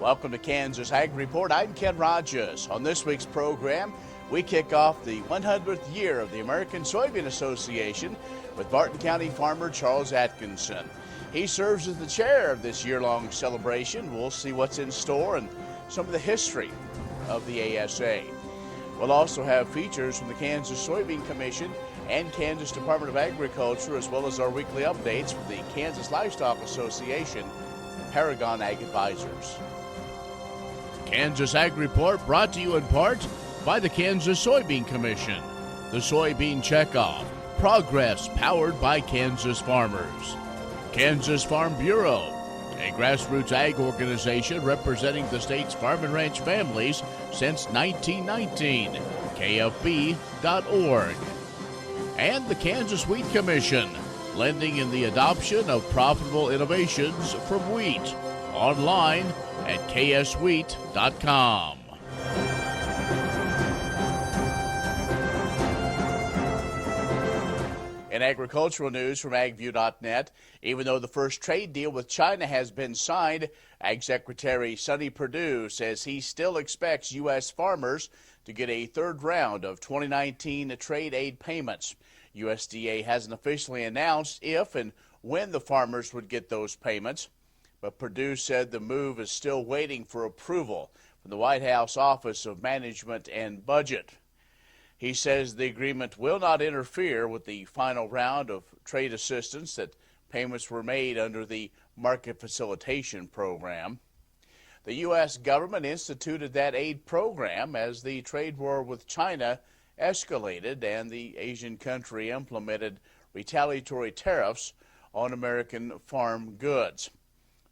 Welcome to Kansas Ag Report. I'm Ken Rogers. On this week's program, we kick off the 100th year of the American Soybean Association with Barton County farmer Charles Atkinson. He serves as the chair of this year-long celebration. We'll see what's in store and some of the history of the ASA. We'll also have features from the Kansas Soybean Commission and Kansas Department of Agriculture, as well as our weekly updates from the Kansas Livestock Association and Paragon AG Advisors. Kansas Ag Report brought to you in part by the Kansas Soybean Commission, the Soybean Checkoff, progress powered by Kansas farmers. Kansas Farm Bureau, a grassroots ag organization representing the state's farm and ranch families since 1919, KFB.org. And the Kansas Wheat Commission, lending in the adoption of profitable innovations from wheat, online at kswheat.com. In agricultural news from agview.net, even though the first trade deal with China has been signed, Ag Secretary Sonny Perdue says he still expects U.S. farmers to get a third round of 2019 trade aid payments. USDA hasn't officially announced if and when the farmers would get those payments, but Perdue said the move is still waiting for approval from the White House Office of Management and Budget. He says the agreement will not interfere with the final round of trade assistance that payments were made under the Market Facilitation Program. The U.S. government instituted that aid program as the trade war with China escalated and the Asian country implemented retaliatory tariffs on American farm goods.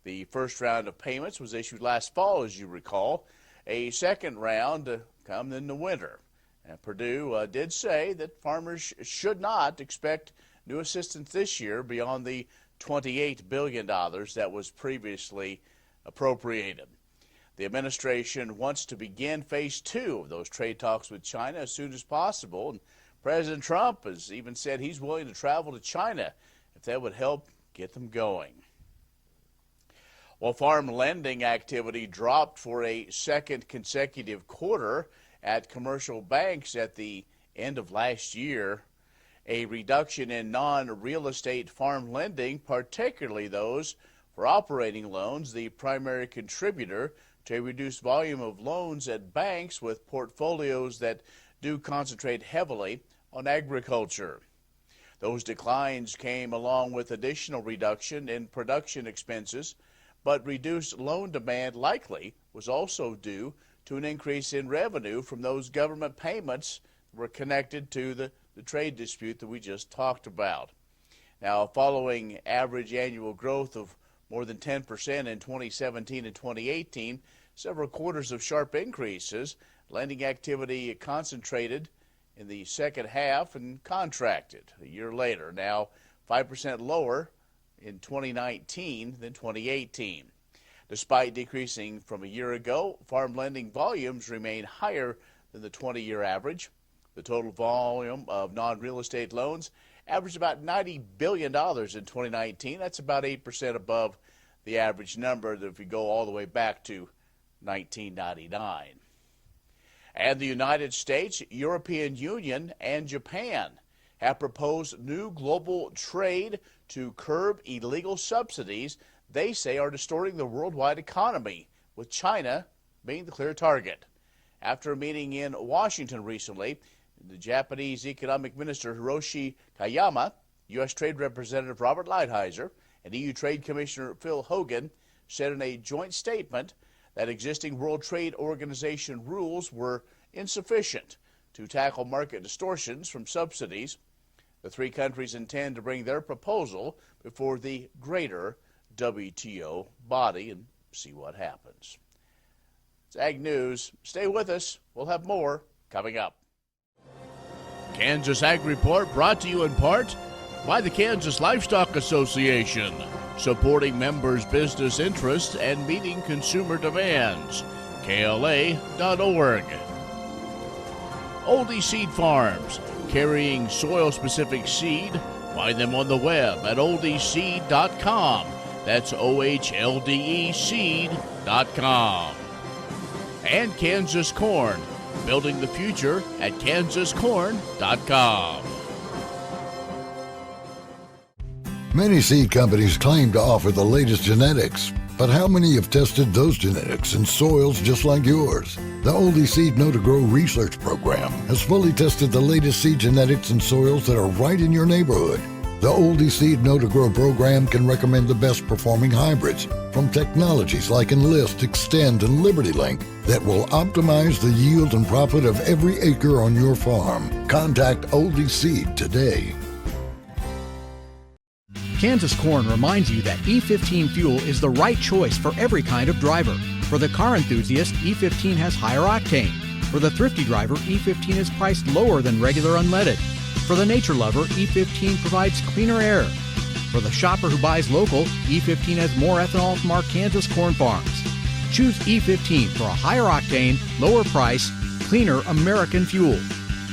The first round of payments was issued last fall, as you recall. A second round come in the winter. And Perdue did say that farmers should not expect new assistance this year beyond the $28 billion that was previously appropriated. The administration wants to begin phase 2 of those trade talks with China as soon as possible. And President Trump has even said he's willing to travel to China if that would help get them going. Well, farm lending activity dropped for a second consecutive quarter at commercial banks at the end of last year. A reduction in non-real estate farm lending, particularly those for operating loans, the primary contributor to a reduced volume of loans at banks with portfolios that do concentrate heavily on agriculture. Those declines came along with additional reduction in production expenses, but reduced loan demand likely was also due to an increase in revenue from those government payments that were connected to the trade dispute that we just talked about. Now, following average annual growth of more than 10% in 2017 and 2018, several quarters of sharp increases, lending activity concentrated in the second half and contracted a year later. Now, 5% lower in 2019 than 2018. Despite decreasing from a year ago, farm lending volumes remain higher than the 20-year average. The total volume of non-real estate loans averaged about $90 billion in 2019. That's about 8% above the average number if we go all the way back to 1999. And the United States, European Union, and Japan have proposed new global trade to curb illegal subsidies they say are distorting the worldwide economy, with China being the clear target. After a meeting in Washington recently, the Japanese Economic Minister Hiroshi Kayama, U.S. Trade Representative Robert Lighthizer, and EU Trade Commissioner Phil Hogan said in a joint statement that existing World Trade Organization rules were insufficient to tackle market distortions from subsidies. The three countries intend to bring their proposal before the greater WTO body and see what happens. It's Ag News. Stay with us. We'll have more coming up. Kansas Ag Report brought to you in part by the Kansas Livestock Association, supporting members' business interests and meeting consumer demands. KLA.org. Oldie Seed Farms, carrying soil-specific seed. Find them on the web at oldieseed.com. That's OHLDE seed.com. And Kansas Corn, building the future at kansascorn.com. Many seed companies claim to offer the latest genetics, but how many have tested those genetics in soils just like yours? The Oldie Seed Know to Grow research program has fully tested the latest seed genetics in soils that are right in your neighborhood. The Oldie Seed Know to Grow program can recommend the best performing hybrids from technologies like Enlist, Extend, and Liberty Link that will optimize the yield and profit of every acre on your farm. Contact Oldie Seed today. Kansas Corn reminds you that E15 fuel is the right choice for every kind of driver. For the car enthusiast, E15 has higher octane. For the thrifty driver, E15 is priced lower than regular unleaded. For the nature lover, E15 provides cleaner air. For the shopper who buys local, E15 has more ethanol from our Kansas corn farms. Choose E15 for a higher octane, lower price, cleaner American fuel.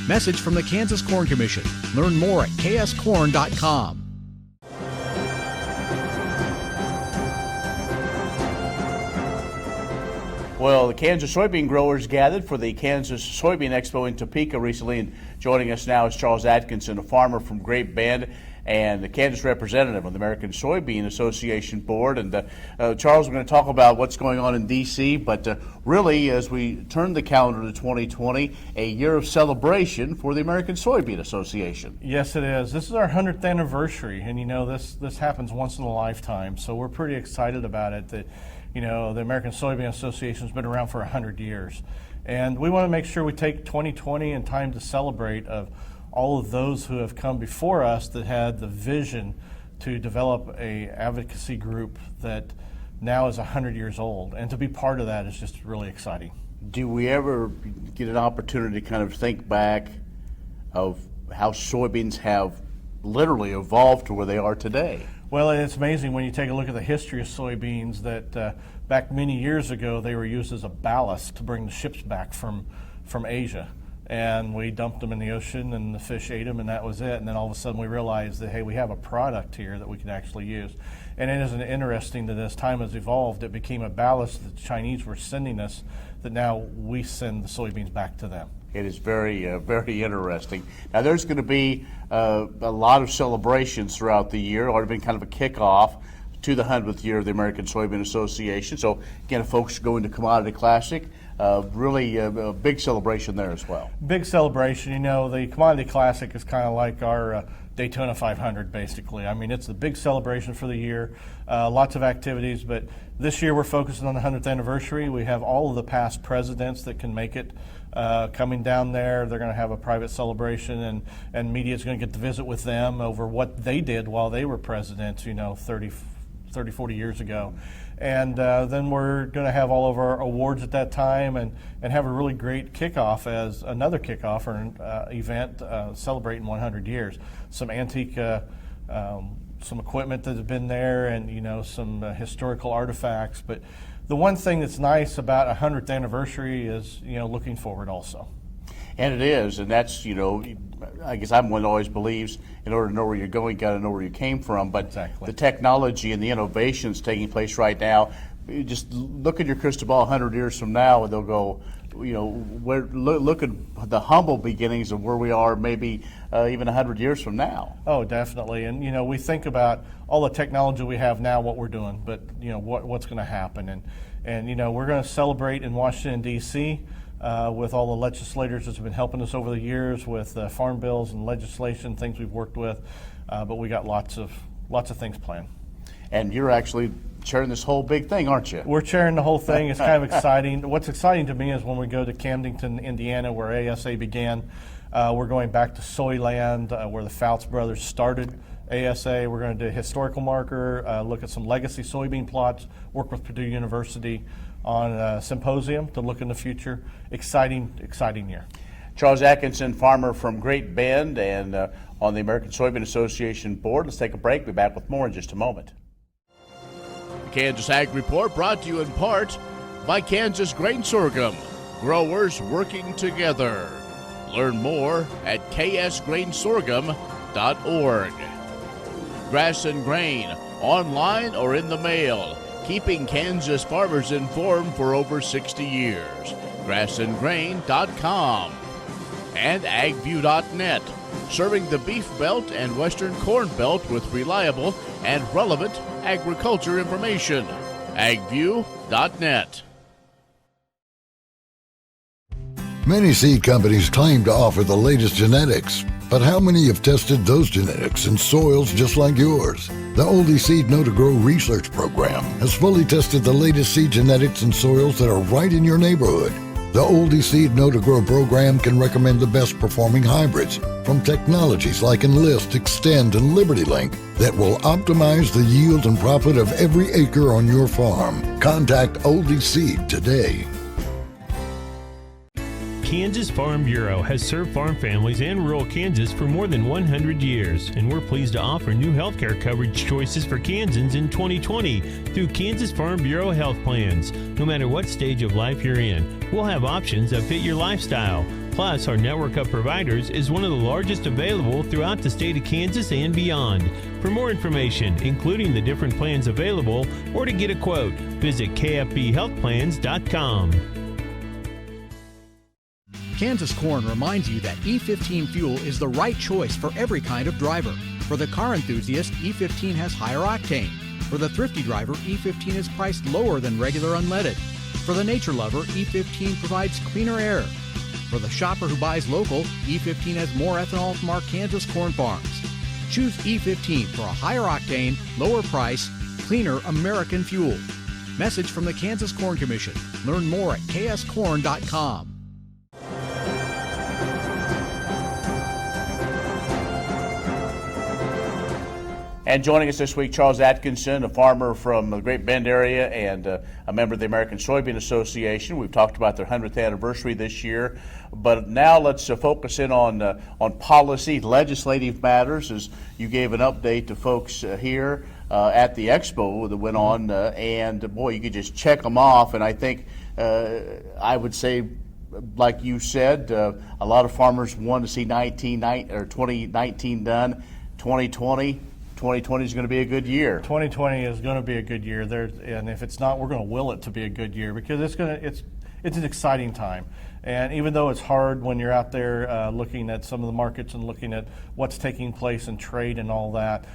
Message from the Kansas Corn Commission. Learn more at kscorn.com. Well, the Kansas soybean growers gathered for the Kansas Soybean Expo in Topeka recently, and joining us now is Charles Atkinson, a farmer from Great Bend and the Kansas representative on the American Soybean Association board. And Charles, we're going to talk about what's going on in D.C., but really, as we turn the calendar to 2020, a year of celebration for the American Soybean Association. Yes, it is. This is our 100th anniversary, and this happens once in a lifetime, so we're pretty excited about it. The American Soybean Association has been around for 100 years. And we want to make sure we take 2020 and time to celebrate of all of those who have come before us that had the vision to develop a advocacy group that now is 100 years old. And to be part of that is just really exciting. Do we ever get an opportunity to kind of think back of how soybeans have literally evolved to where they are today? Well, it's amazing when you take a look at the history of soybeans that back many years ago they were used as a ballast to bring the ships back from Asia. And we dumped them in the ocean and the fish ate them and that was it. And then all of a sudden we realized that, hey, we have a product here that we can actually use. And it isn't interesting that as time has evolved, it became a ballast that the Chinese were sending us that now we send the soybeans back to them. It is very, very interesting. Now, there's going to be a lot of celebrations throughout the year. Already been kind of a kickoff to the 100th year of the American Soybean Association. So, again, if folks go into Commodity Classic, really a big celebration there as well. Big celebration. The Commodity Classic is kind of like our Daytona 500, basically. I mean, it's the big celebration for the year. Lots of activities, but this year we're focusing on the 100th anniversary. We have all of the past presidents that can make it coming down there. They're going to have a private celebration, and media is going to get to visit with them over what they did while they were presidents, 30, 40 years ago. And then we're going to have all of our awards at that time and have a really great kickoff as another kickoff or event celebrating 100 years. Some antique, some equipment that has been there and, some historical artifacts. But the one thing that's nice about a 100th anniversary is, looking forward also. And it is, and that's, I guess I'm one that always believes in order to know where you're going, you got to know where you came from. But exactly. The technology and the innovations taking place right now, just look at your crystal ball 100 years from now and they'll go, look at the humble beginnings of where we are maybe even 100 years from now. Oh, definitely. And, we think about all the technology we have now, what we're doing, but, what's going to happen. And we're going to celebrate in Washington, D.C., with all the legislators that have been helping us over the years with farm bills and legislation, things we've worked with, but we got lots of things planned. And you're actually chairing this whole big thing, aren't you? We're chairing the whole thing. It's kind of exciting. What's exciting to me is when we go to Camdenton, Indiana, where ASA began, we're going back to Soyland, where the Fouts brothers started ASA. We're going to do a historical marker, look at some legacy soybean plots, work with Purdue University on a symposium to look in the future. Exciting year. Charles Atkinson, farmer from Great Bend and on the American Soybean Association board. Let's take a break. We'll be back with more in just a moment. The Kansas Ag Report brought to you in part by Kansas Grain Sorghum. Growers working together. Learn more at ksgrainsorghum.org. Grass and Grain, online or in the mail, keeping Kansas farmers informed for over 60 years. Grassandgrain.com and agview.net, serving the Beef Belt and Western Corn Belt with reliable and relevant agriculture information. agview.net. Many seed companies claim to offer the latest genetics, but how many have tested those genetics in soils just like yours? The Oldie Seed Know to Grow research program has fully tested the latest seed genetics in soils that are right in your neighborhood. The Oldie Seed Know to Grow program can recommend the best performing hybrids from technologies like Enlist, Extend, and Liberty Link that will optimize the yield and profit of every acre on your farm. Contact Oldie Seed today. Kansas Farm Bureau has served farm families and rural Kansas for more than 100 years, and we're pleased to offer new healthcare coverage choices for Kansans in 2020 through Kansas Farm Bureau health plans. No matter what stage of life you're in, we'll have options that fit your lifestyle. Plus, our network of providers is one of the largest available throughout the state of Kansas and beyond. For more information, including the different plans available, or to get a quote, visit kfbhealthplans.com. Kansas Corn reminds you that E15 fuel is the right choice for every kind of driver. For the car enthusiast, E15 has higher octane. For the thrifty driver, E15 is priced lower than regular unleaded. For the nature lover, E15 provides cleaner air. For the shopper who buys local, E15 has more ethanol from our Kansas corn farms. Choose E15 for a higher octane, lower price, cleaner American fuel. Message from the Kansas Corn Commission. Learn more at kscorn.com. And joining us this week, Charles Atkinson, a farmer from the Great Bend area and a member of the American Soybean Association. We've talked about their 100th anniversary this year, but now let's focus in on policy, legislative matters, as you gave an update to folks here at the Expo that went on, and boy, you could just check them off. And I think I would say, like you said, a lot of farmers want to see 2019 done. 2020 is going to be a good year. 2020 is going to be a good year. And if it's not, we're going to will it to be a good year, because it's an exciting time. And even though it's hard when you're out there looking at some of the markets and looking at what's taking place in trade and all that,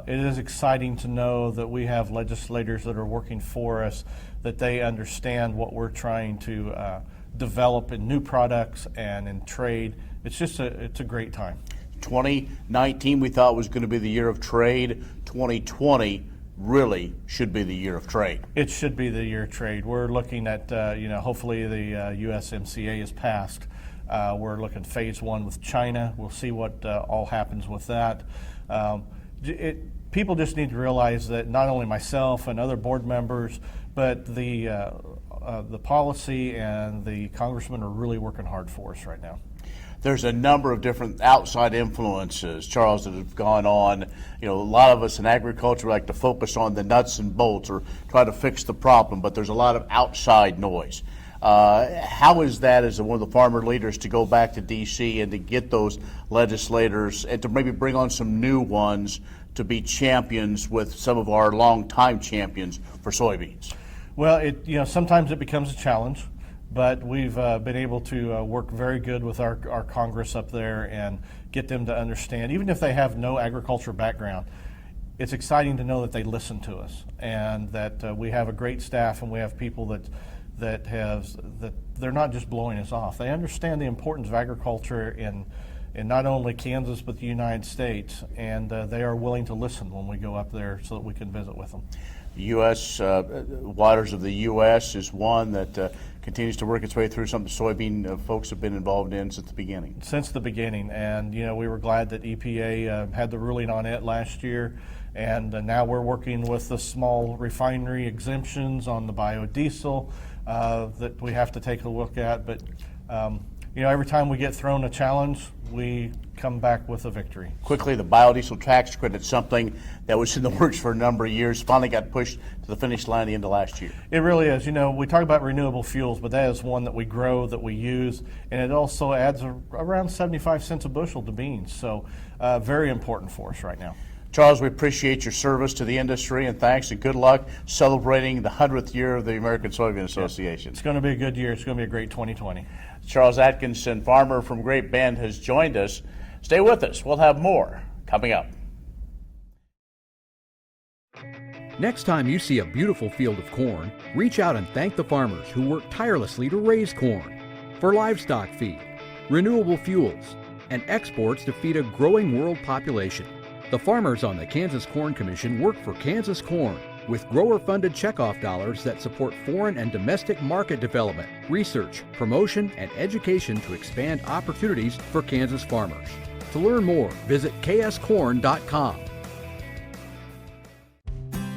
it is exciting to know that we have legislators that are working for us, that they understand what we're trying to develop in new products and in trade. It's a great time. 2019 we thought was going to be the year of trade. 2020 really should be the year of trade. It should be the year of trade. We're looking at, hopefully the USMCA is passed. We're looking phase one with China. We'll see what all happens with that. People just need to realize that not only myself and other board members, but the policy and the congressmen are really working hard for us right now. There's a number of different outside influences, Charles, that have gone on. A lot of us in agriculture like to focus on the nuts and bolts or try to fix the problem, but there's a lot of outside noise. How is that, as one of the farmer leaders, to go back to D.C. and to get those legislators and to maybe bring on some new ones to be champions with some of our longtime champions for soybeans? Well, sometimes it becomes a challenge. But we've been able to work very good with our Congress up there and get them to understand, even if they have no agriculture background, it's exciting to know that they listen to us and that we have a great staff and we have people that they're not just blowing us off. They understand the importance of agriculture in not only Kansas but the United States, and they are willing to listen when we go up there so that we can visit with them. U.S. Waters of the U.S. is one that continues to work its way through something soybean folks have been involved in since the beginning. Since the beginning, and we were glad that EPA had the ruling on it last year, and now we're working with the small refinery exemptions on the biodiesel that we have to take a look at. But every time we get thrown a challenge, we come back with a victory. Quickly, the biodiesel tax credit, something that was in the works for a number of years, finally got pushed to the finish line at the end of last year. It really is. We talk about renewable fuels, but that is one that we grow, that we use, and it also adds around 75 cents a bushel to beans. So very important for us right now. Charles, we appreciate your service to the industry, and thanks and good luck celebrating the 100th year of the American Soybean Association. It's going to be a good year. It's going to be a great 2020. Charles Atkinson, farmer from Great Bend, has joined us. Stay with us. We'll have more coming up. Next time you see a beautiful field of corn, reach out and thank the farmers who work tirelessly to raise corn for livestock feed, renewable fuels, and exports to feed a growing world population. The farmers on the Kansas Corn Commission work for Kansas Corn with grower-funded checkoff dollars that support foreign and domestic market development, research, promotion, and education to expand opportunities for Kansas farmers. To learn more, visit kscorn.com.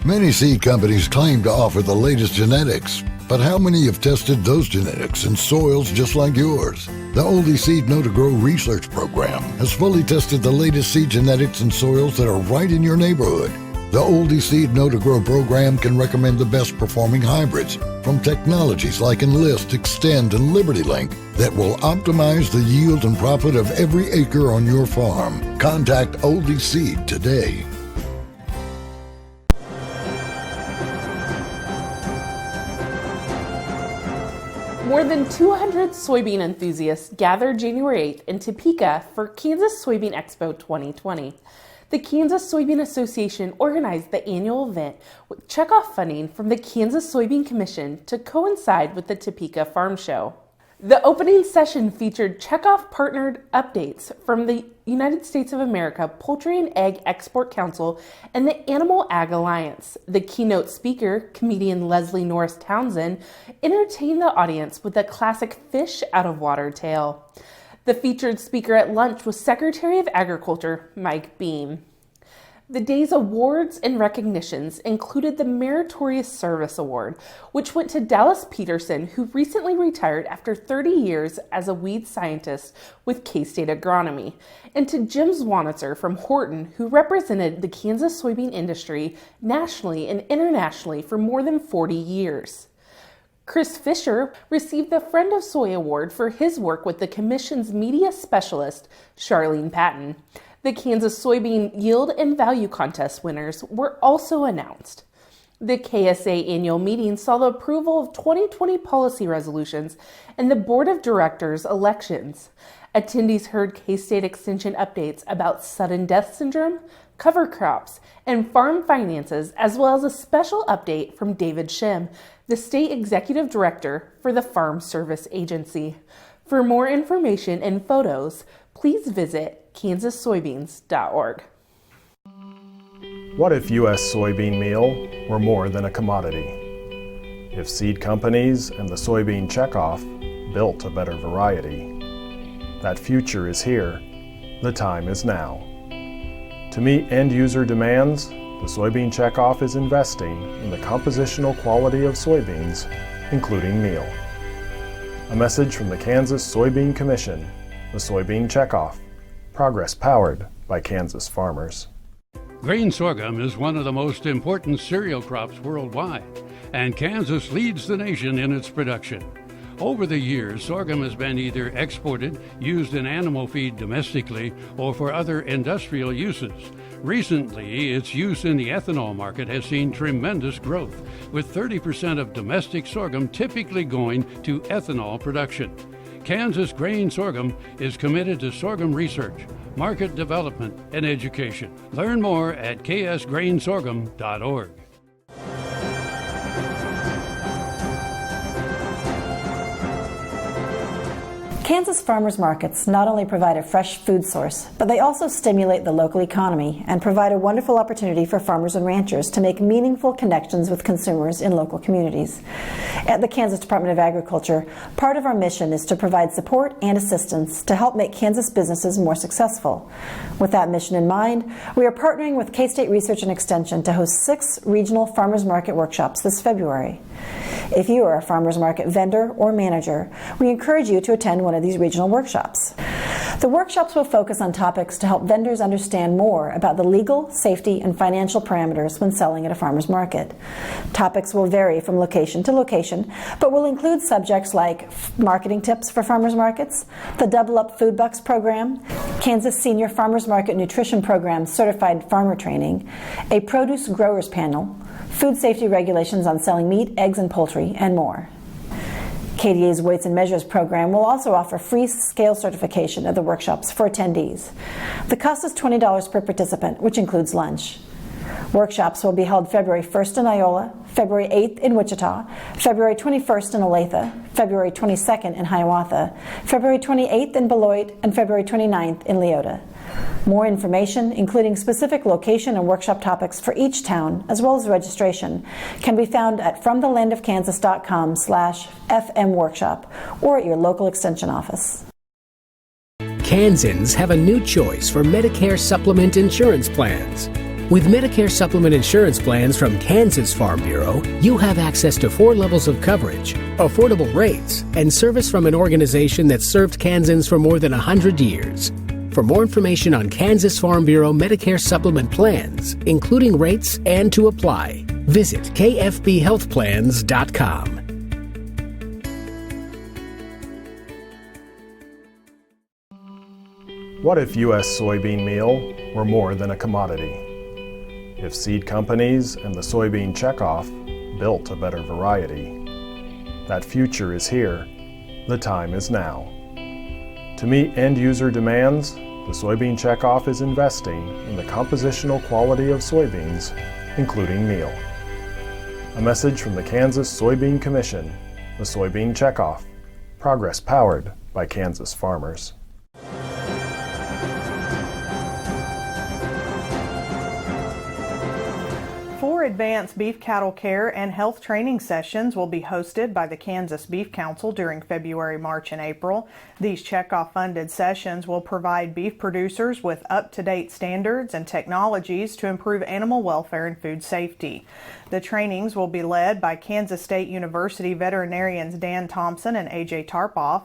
Many seed companies claim to offer the latest genetics, but how many have tested those genetics in soils just like yours? The Oldie Seed Know to Grow research program has fully tested the latest seed genetics in soils that are right in your neighborhood. The Oldie Seed Know to Grow program can recommend the best performing hybrids from technologies like Enlist, Extend, and Liberty Link that will optimize the yield and profit of every acre on your farm. Contact Oldie Seed today. More than 200 soybean enthusiasts gathered January 8th in Topeka for Kansas Soybean Expo 2020. The Kansas Soybean Association organized the annual event with checkoff funding from the Kansas Soybean Commission to coincide with the Topeka Farm Show. The opening session featured checkoff partnered updates from the United States of America Poultry and Egg Export Council and the Animal Ag Alliance. The keynote speaker, comedian Leslie Norris Townsend, entertained the audience with a classic fish out of water tale. The featured speaker at lunch was Secretary of Agriculture Mike Beam. The day's awards and recognitions included the Meritorious Service Award, which went to Dallas Peterson, who recently retired after 30 years as a weed scientist with K-State Agronomy, and to Jim Zwanitzer from Horton, who represented the Kansas soybean industry nationally and internationally for more than 40 years. Chris Fisher received the Friend of Soy Award for his work with the Commission's media specialist, Charlene Patton. The Kansas Soybean Yield and Value Contest winners were also announced. The KSA annual meeting saw the approval of 2020 policy resolutions and the Board of Directors elections. Attendees heard K-State Extension updates about sudden death syndrome, cover crops, and farm finances, as well as a special update from David Shim, the State Executive Director for the Farm Service Agency. For more information and photos, please visit kansassoybeans.org. What if U.S. soybean meal were more than a commodity? If seed companies and the soybean checkoff built a better variety? That future is here. The time is now. To meet end-user demands, the soybean checkoff is investing in the compositional quality of soybeans, including meal. A message from the Kansas Soybean Commission, the Soybean Checkoff. Progress powered by Kansas farmers. Grain sorghum is one of the most important cereal crops worldwide, and Kansas leads the nation in its production. Over the years, sorghum has been either exported, used in animal feed domestically, or for other industrial uses. Recently, its use in the ethanol market has seen tremendous growth, with 30% of domestic sorghum typically going to ethanol production. Kansas Grain Sorghum is committed to sorghum research, market development, and education. Learn more at ksgrainsorghum.org. Kansas farmers markets not only provide a fresh food source, but they also stimulate the local economy and provide a wonderful opportunity for farmers and ranchers to make meaningful connections with consumers in local communities. At the Kansas Department of Agriculture, part of our mission is to provide support and assistance to help make Kansas businesses more successful. With that mission in mind, we are partnering with K-State Research and Extension to host 6 regional farmers market workshops this February. If you are a farmers market vendor or manager, we encourage you to attend one of these regional workshops. The workshops will focus on topics to help vendors understand more about the legal, safety, and financial parameters when selling at a farmer's market. Topics will vary from location to location, but will include subjects like marketing tips for farmers markets, the Double Up Food Bucks program, Kansas Senior Farmers Market Nutrition Program certified farmer training, a produce growers panel, food safety regulations on selling meat, eggs, and poultry, and more. KDA's Weights and Measures program will also offer free scale certification of the workshops for attendees. The cost is $20 per participant, which includes lunch. Workshops will be held February 1st in Iola, February 8th in Wichita, February 21st in Olathe, February 22nd in Hiawatha, February 28th in Beloit, and February 29th in Leota. More information, including specific location and workshop topics for each town, as well as registration, can be found at fromthelandofkansas.com/FMworkshop or at your local extension office. Kansans have a new choice for Medicare supplement insurance plans. With Medicare supplement insurance plans from Kansas Farm Bureau, you have access to 4 levels of coverage, affordable rates, and service from an organization that's served Kansans for more than 100 years. For more information on Kansas Farm Bureau Medicare supplement plans, including rates and to apply, visit kfbhealthplans.com. What if U.S. soybean meal were more than a commodity? If seed companies and the soybean checkoff built a better variety? That future is here. The time is now. To meet end-user demands, the soybean checkoff is investing in the compositional quality of soybeans, including meal. A message from the Kansas Soybean Commission, the Soybean Checkoff, progress powered by Kansas farmers. 4 advanced beef cattle care and health training sessions will be hosted by the Kansas Beef Council during February, March, and April. These checkoff-funded sessions will provide beef producers with up-to-date standards and technologies to improve animal welfare and food safety. The trainings will be led by Kansas State University veterinarians Dan Thompson and A.J. Tarpoff.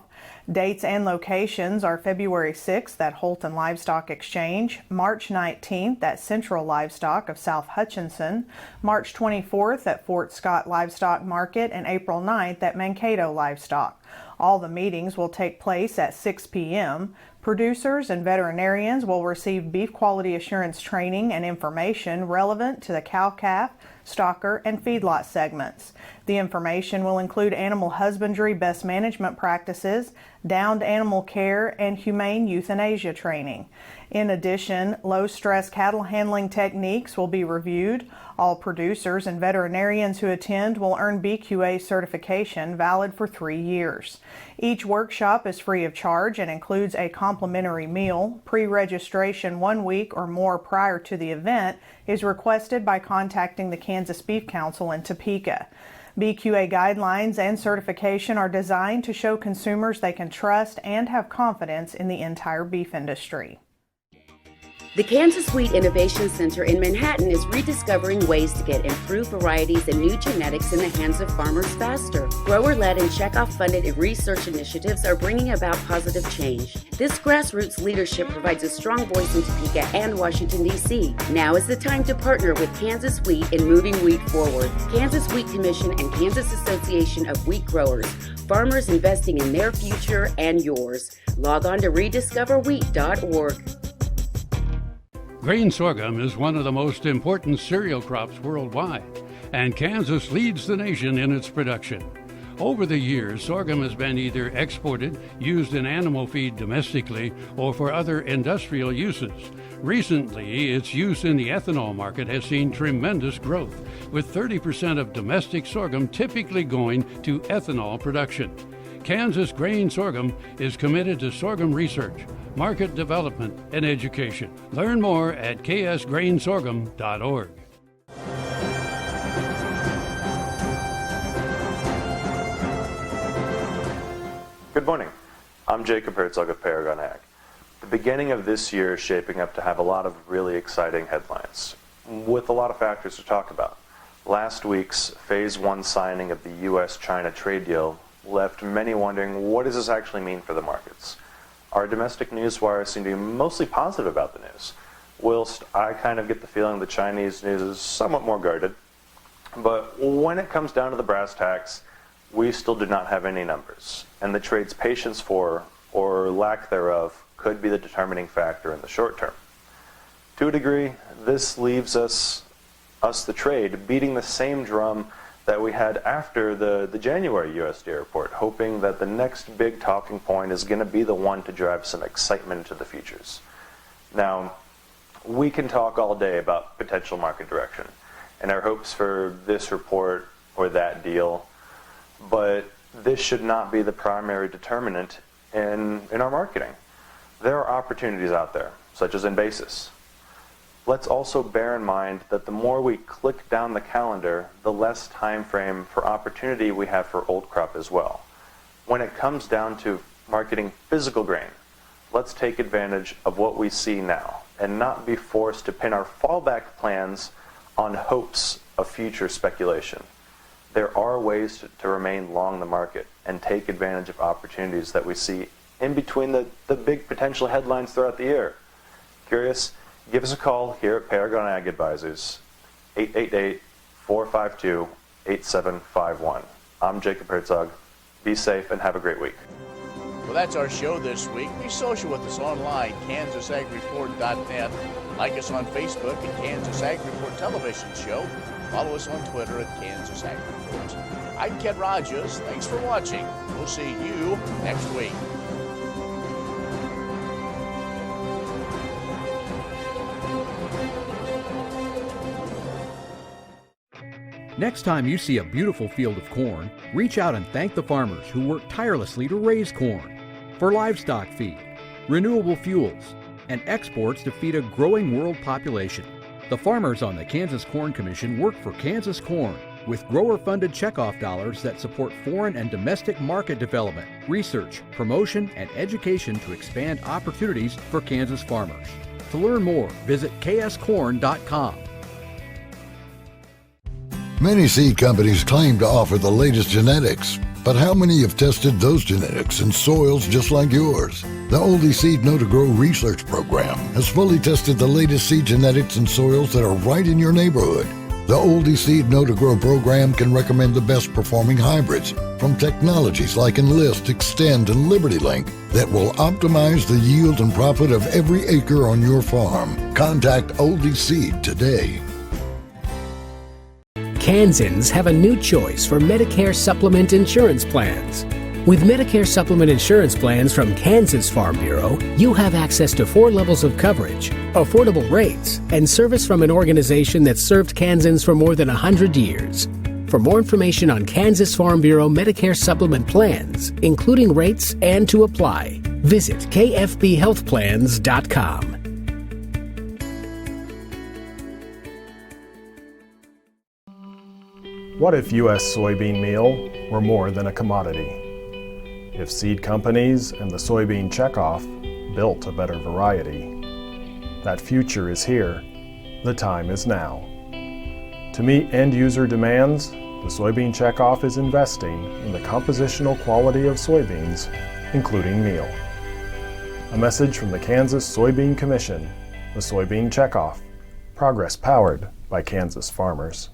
Dates and locations are February 6th at Holton Livestock Exchange, March 19th at Central Livestock of South Hutchinson, March 24th at Fort Scott Livestock Market, and April 9th at Mankato Livestock. All the meetings will take place at 6 p.m. Producers and veterinarians will receive beef quality assurance training and information relevant to the cow-calf, stocker, and feedlot segments. The information will include animal husbandry best management practices, downed animal care, and humane euthanasia training. In addition, low-stress cattle handling techniques will be reviewed. All producers and veterinarians who attend will earn BQA certification valid for 3 years. Each workshop is free of charge and includes a complimentary meal. Pre-registration 1 week or more prior to the event is requested by contacting the Kansas Beef Council in Topeka. BQA guidelines and certification are designed to show consumers they can trust and have confidence in the entire beef industry. The Kansas Wheat Innovation Center in Manhattan is rediscovering ways to get improved varieties and new genetics in the hands of farmers faster. Grower-led and checkoff-funded research initiatives are bringing about positive change. This grassroots leadership provides a strong voice in Topeka and Washington, D.C. Now is the time to partner with Kansas Wheat in moving wheat forward. Kansas Wheat Commission and Kansas Association of Wheat Growers. Farmers investing in their future and yours. Log on to rediscoverwheat.org. Grain sorghum is one of the most important cereal crops worldwide, and Kansas leads the nation in its production. Over the years, sorghum has been either exported, used in animal feed domestically, or for other industrial uses. Recently, its use in the ethanol market has seen tremendous growth, with 30% of domestic sorghum typically going to ethanol production. Kansas Grain Sorghum is committed to sorghum research, market development, and education. Learn more at ksgrainsorghum.org. Good morning. I'm Jacob Herzog of Paragon AG. The beginning of this year is shaping up to have a lot of really exciting headlines, with a lot of factors to talk about. Last week's Phase 1 signing of the U.S.-China trade deal left many wondering, what does this actually mean for the markets? Our domestic news wires seem to be mostly positive about the news, whilst I kind of get the feeling the Chinese news is somewhat more guarded. But when it comes down to the brass tacks, we still do not have any numbers, and the trade's patience for, or lack thereof, could be the determining factor in the short term. To a degree, this leaves us the trade, beating the same drum that we had after the January USDA report, hoping that the next big talking point is going to be the one to drive some excitement into the futures. Now, we can talk all day about potential market direction and our hopes for this report or that deal, but this should not be the primary determinant in our marketing. There are opportunities out there, such as in basis. Let's also bear in mind that the more we click down the calendar, the less time frame for opportunity we have for old crop as well. When it comes down to marketing physical grain, let's take advantage of what we see now and not be forced to pin our fallback plans on hopes of future speculation. There are ways to remain long the market and take advantage of opportunities that we see in between the big potential headlines throughout the year. Curious? Give us a call here at Paragon Ag Advisors, 888-452-8751. I'm Jacob Herzog. Be safe and have a great week. Well, that's our show this week. Be social with us online, KansasAgReport.net. Like us on Facebook at Kansas Ag Report Television Show. Follow us on Twitter at Kansas Ag Report. I'm Ken Rogers. Thanks for watching. We'll see you next week. Next time you see a beautiful field of corn, reach out and thank the farmers who work tirelessly to raise corn for livestock feed, renewable fuels, and exports to feed a growing world population. The farmers on the Kansas Corn Commission work for Kansas Corn with grower-funded checkoff dollars that support foreign and domestic market development, research, promotion, and education to expand opportunities for Kansas farmers. To learn more, visit kscorn.com. Many seed companies claim to offer the latest genetics, but how many have tested those genetics in soils just like yours? The Oldie Seed Know to Grow research program has fully tested the latest seed genetics in soils that are right in your neighborhood. The Oldie Seed Know to Grow program can recommend the best performing hybrids from technologies like Enlist, Extend, and LibertyLink that will optimize the yield and profit of every acre on your farm. Contact Oldie Seed today. Kansans have a new choice for Medicare supplement insurance plans. With Medicare supplement insurance plans from Kansas Farm Bureau, you have access to 4 levels of coverage, affordable rates, and service from an organization that's served Kansans for more than 100 years. For more information on Kansas Farm Bureau Medicare supplement plans, including rates and to apply, visit kfbhealthplans.com. What if U.S. soybean meal were more than a commodity? If seed companies and the soybean checkoff built a better variety? That future is here. The time is now. To meet end-user demands, the soybean checkoff is investing in the compositional quality of soybeans, including meal. A message from the Kansas Soybean Commission, the Soybean Checkoff, progress powered by Kansas farmers.